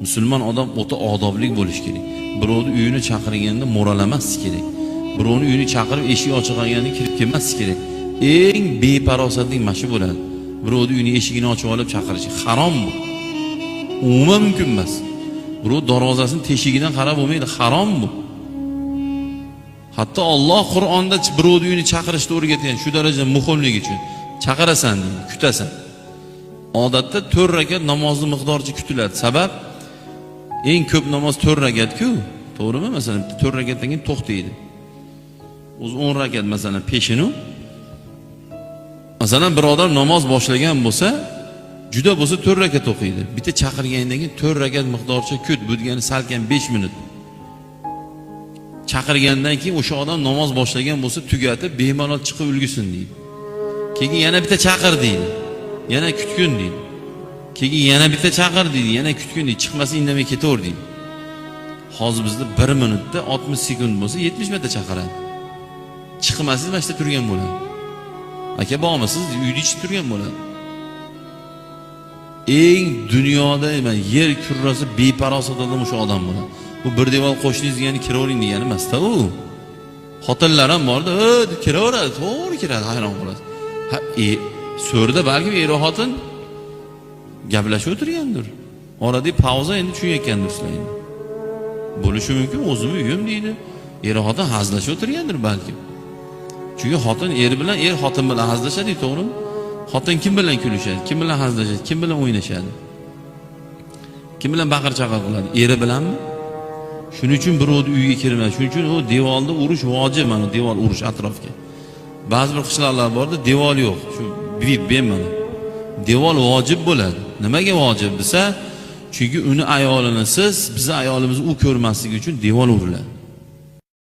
Musulmon odam o'ta odobli bo'lish kerak. Birovni uyini chaqirganda mo'ralamaslik kerak. Birovni uyini chaqirib eshik ochiq qolganda kirib kelmaslik kerak. Eng beparosatlik mana shu bo'ladi. Birovni uyini eshigini ochib olib chaqirish harom bu. Umuman mumkin emas. Birov darvozasini teshigidan qarab bo'lmaydi, harom bu. Hatto Alloh Qur'onda birovni uyini chaqirishni o'rgatgan, shu darajada muhimligi uchun. Chaqirasan deydi, kutasan. Odatda 4 rakat namozni miqdoricha kutiladi. Sabab eng ko'p namoz 4 rakat-ku. To'g'rimi? Masalan, 4 rakatdan keyin to'xtaydi. O'zi 10 rakat masalan peshinu. Masalan, bir odam namoz boshlagan bo'lsa, juda bo'lsa 4 rakat o'qiydi. Bitta chaqirgandan keyin 4 rakat miqdoricha kut, bu degani salkam 5 minut. Chaqirgandan keyin o'sha odam namoz boshlagan bo'lsa, tugatib bemalol chiqib ulgusin deydi. Keyin yana bitta chaqir deydi. Yana kutgun deydi. Keyin yana bitta chaqir deydi, yana kutgun deydi. Chiqmasa indamay ketaver deydi. Hozir bizda 1 minutda 60 sekund bo'lsa 70 marta chaqiradi. Chiqmasangiz mana shu turgan bo'ladi. Aka bormi, siz uyda ichib turgan bo'ladi. Eng dunyoda yer kurrasi beparosat odam o'sha odam bo'ladi. Bu bir devor qo'shningiz degani kiravering degani emas-da u. Xotinlar ham borda, kiraveradi, to'g'ri kiradi, hayron qolasiz. Ha, so'rida balki er-xotin gaplashib o'tirgandir. Oradagi pauza endi tushunayotgandir sizlar. Bo'lishi mumkin, o'zim uyim deydi. Er-xotin hazlashib o'tirgandir balki. Chunki xotin bilan er xotin bilan hazlashadi, to'g'rimi? Xotin kim bilan kulishadi, kim bilan hazlashadi, kim bilan o'ynashadi? Kim bilan baqir-chaqir qiladi? Eri bilanmi? Shuning uchun birovning uyiga kirmaydi. Shuning uchun u devorda urish vojib, mana devor urish atrofga. Ba'zi bir qishloqlar borda devor yo'q. Shu mana. Devor vojib bo'ladi. Nimaga vojib desa, chunki uni ayolini siz, bizni ayolimizni u ko'rmasligi uchun devor uriladi.